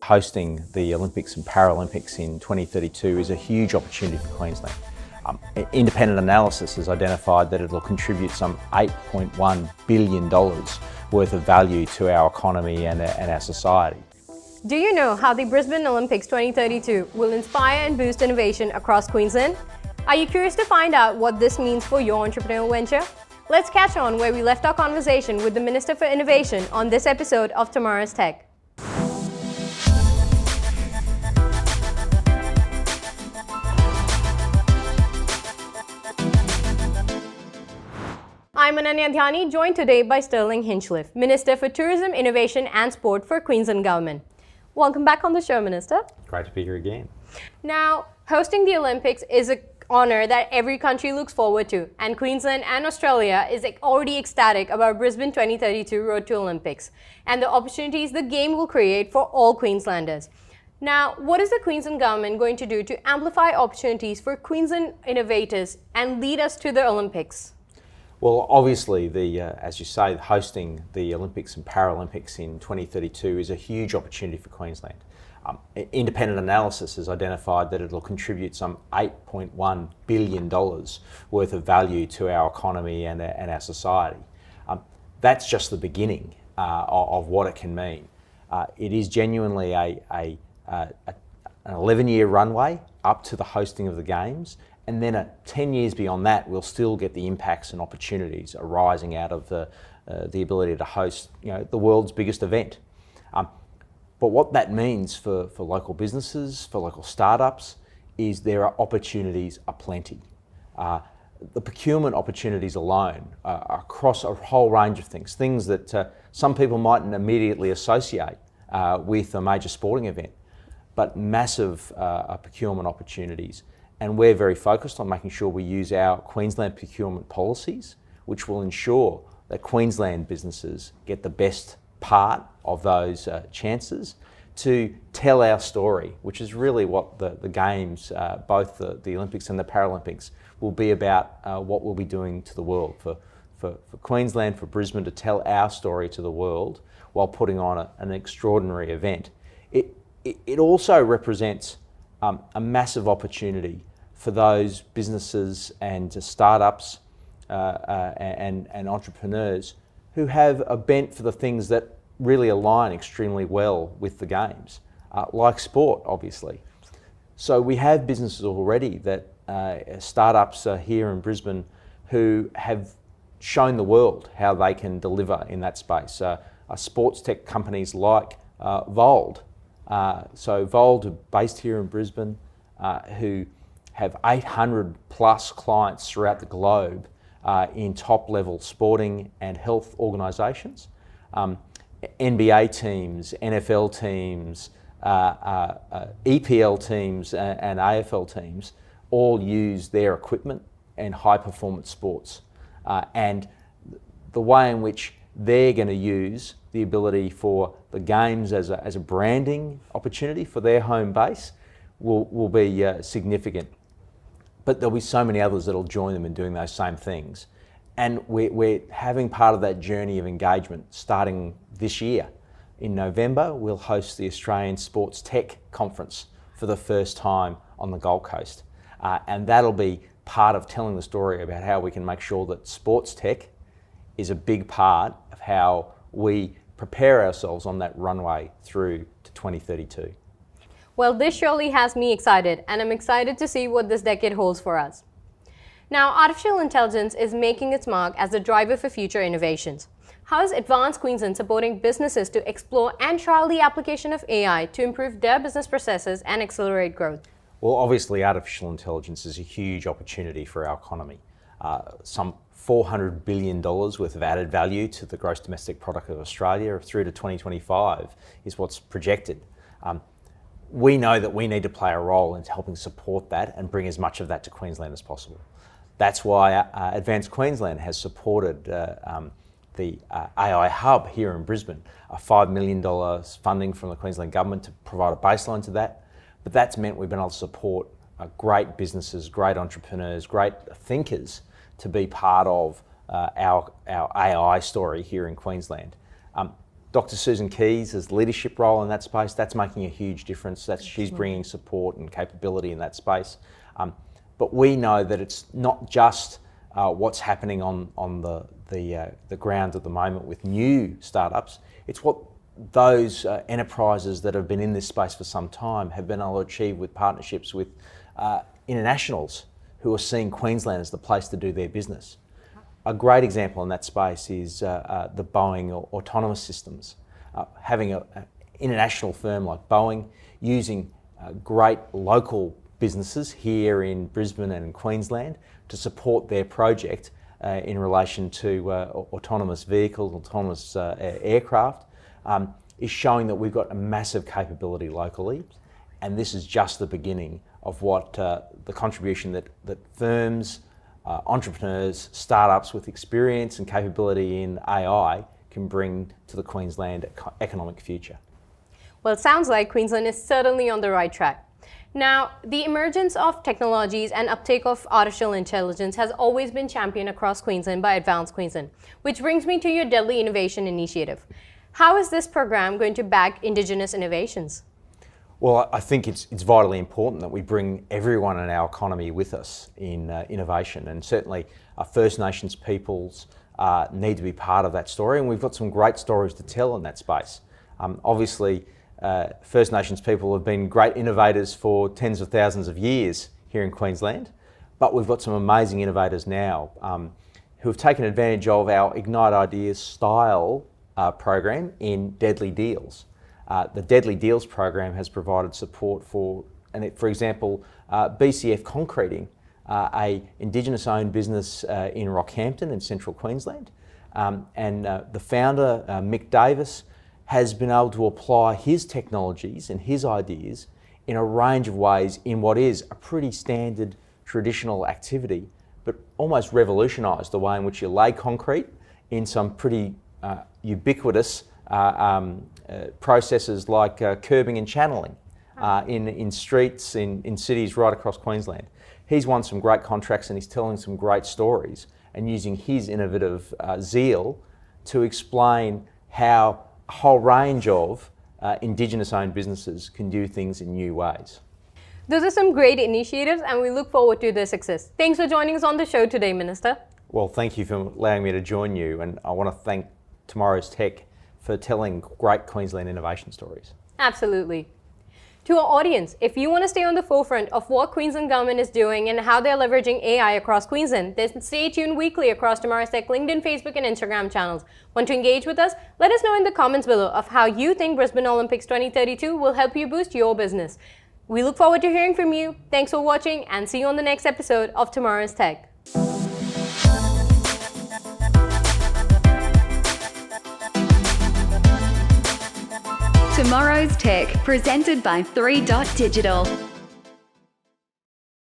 Hosting the Olympics and Paralympics in 2032 is a huge opportunity for Queensland. Independent analysis has identified that it will contribute some $8.1 billion worth of value to our economy and our society. Do you know how the Brisbane Olympics 2032 will inspire and boost innovation across Queensland? Are you curious to find out what this means for your entrepreneurial venture? Let's catch on where we left our conversation with the Minister for Innovation on this episode of Tomorrow's Tech. I'm Ananya Dhyani, joined today by Stirling Hinchliffe, Minister for Tourism, Innovation and Sport for Queensland Government. Welcome back on the show, Minister. Great to be here again. Now, hosting the Olympics is an honour that every country looks forward to, and Queensland and Australia is already ecstatic about Brisbane 2032 Road to Olympics and the opportunities the game will create for all Queenslanders. Now, what is the Queensland Government going to do to amplify opportunities for Queensland innovators and lead us to the Olympics? Well, obviously, as you say, hosting the Olympics and Paralympics in 2032 is a huge opportunity for Queensland. Independent analysis has identified that it will contribute some $8.1 billion worth of value to our economy and our society. That's just the beginning of what it can mean. It is genuinely an 11-year runway up to the hosting of the Games. And then 10 years beyond that, we'll still get the impacts and opportunities arising out of the ability to host, the world's biggest event. But what that means for local businesses, for local startups, is there are opportunities aplenty. The procurement opportunities alone are across a whole range of things that some people mightn't immediately associate with a major sporting event, but massive procurement opportunities. And we're very focused on making sure we use our Queensland procurement policies, which will ensure that Queensland businesses get the best part of those chances to tell our story, which is really what the Games, both the Olympics and the Paralympics, will be about, what we'll be doing to the world. For Queensland, for Brisbane to tell our story to the world while putting on an extraordinary event. It also represents a massive opportunity for those businesses and startups and entrepreneurs who have a bent for the things that really align extremely well with the Games, like sport, obviously. So we have businesses already that startups here in Brisbane who have shown the world how they can deliver in that space. Sports tech companies like Vold. So Vold are based here in Brisbane, who have 800 plus clients throughout the globe in top level sporting and health organisations. NBA teams, NFL teams, EPL teams and AFL teams all use their equipment and high performance sports. And the way in which they're going to use the ability for the Games as a branding opportunity for their home base will be significant. But there'll be so many others that'll join them in doing those same things. And we're having part of that journey of engagement starting this year. In November, we'll host the Australian Sports Tech Conference for the first time on the Gold Coast. And that'll be part of telling the story about how we can make sure that sports tech is a big part of how we prepare ourselves on that runway through to 2032. Well, this surely has me excited, and I'm excited to see what this decade holds for us. Now, artificial intelligence is making its mark as the driver for future innovations. How is Advanced Queensland supporting businesses to explore and trial the application of AI to improve their business processes and accelerate growth? Well, obviously, artificial intelligence is a huge opportunity for our economy. Some $400 billion worth of added value to the gross domestic product of Australia through to 2025 is what's projected. We know that we need to play a role in helping support that and bring as much of that to Queensland as possible. That's why Advanced Queensland has supported the AI Hub here in Brisbane, a $5 million funding from the Queensland Government to provide a baseline to that. But that's meant we've been able to support great businesses, great entrepreneurs, great thinkers to be part of our AI story here in Queensland. Dr. Susan Keys' leadership role in that space, that's making a huge difference. She's bringing support and capability in that space. But we know that it's not just what's happening on the ground at the moment with new startups. It's what those enterprises that have been in this space for some time have been able to achieve with partnerships with internationals who are seeing Queensland as the place to do their business. A great example in that space is the Boeing autonomous systems. Having an international firm like Boeing using great local businesses here in Brisbane and in Queensland to support their project in relation to autonomous vehicles, autonomous aircraft, is showing that we've got a massive capability locally, and this is just the beginning of what the contribution that firms, entrepreneurs, startups with experience and capability in AI can bring to the Queensland economic future. Well, it sounds like Queensland is certainly on the right track. Now, the emergence of technologies and uptake of artificial intelligence has always been championed across Queensland by Advanced Queensland, which brings me to your Deadly Innovation Initiative. How is this program going to back Indigenous innovations? Well, I think it's vitally important that we bring everyone in our economy with us in innovation, and certainly First Nations peoples need to be part of that story, and we've got some great stories to tell in that space. Obviously, First Nations people have been great innovators for tens of thousands of years here in Queensland, but we've got some amazing innovators now who have taken advantage of our Ignite Ideas style program in Deadly Deals. The Deadly Deals program has provided support for example, BCF Concreting, a Indigenous-owned business in Rockhampton in central Queensland. And the founder, Mick Davis, has been able to apply his technologies and his ideas in a range of ways in what is a pretty standard traditional activity, but almost revolutionised the way in which you lay concrete in some pretty ubiquitous processes like curbing and channeling in streets, in cities right across Queensland. He's won some great contracts and he's telling some great stories and using his innovative zeal to explain how a whole range of Indigenous-owned businesses can do things in new ways. Those are some great initiatives and we look forward to their success. Thanks for joining us on the show today, Minister. Well, thank you for allowing me to join you, and I want to thank Tomorrow's Tech for telling great Queensland innovation stories. Absolutely. To our audience, if you want to stay on the forefront of what Queensland Government is doing and how they're leveraging AI across Queensland, then stay tuned weekly across Tomorrow's Tech LinkedIn, Facebook and Instagram channels. Want to engage with us? Let us know in the comments below of how you think Brisbane Olympics 2032 will help you boost your business. We look forward to hearing from you. Thanks for watching and see you on the next episode of Tomorrow's Tech. Tomorrow's Tech, presented by 3 Dot Digital.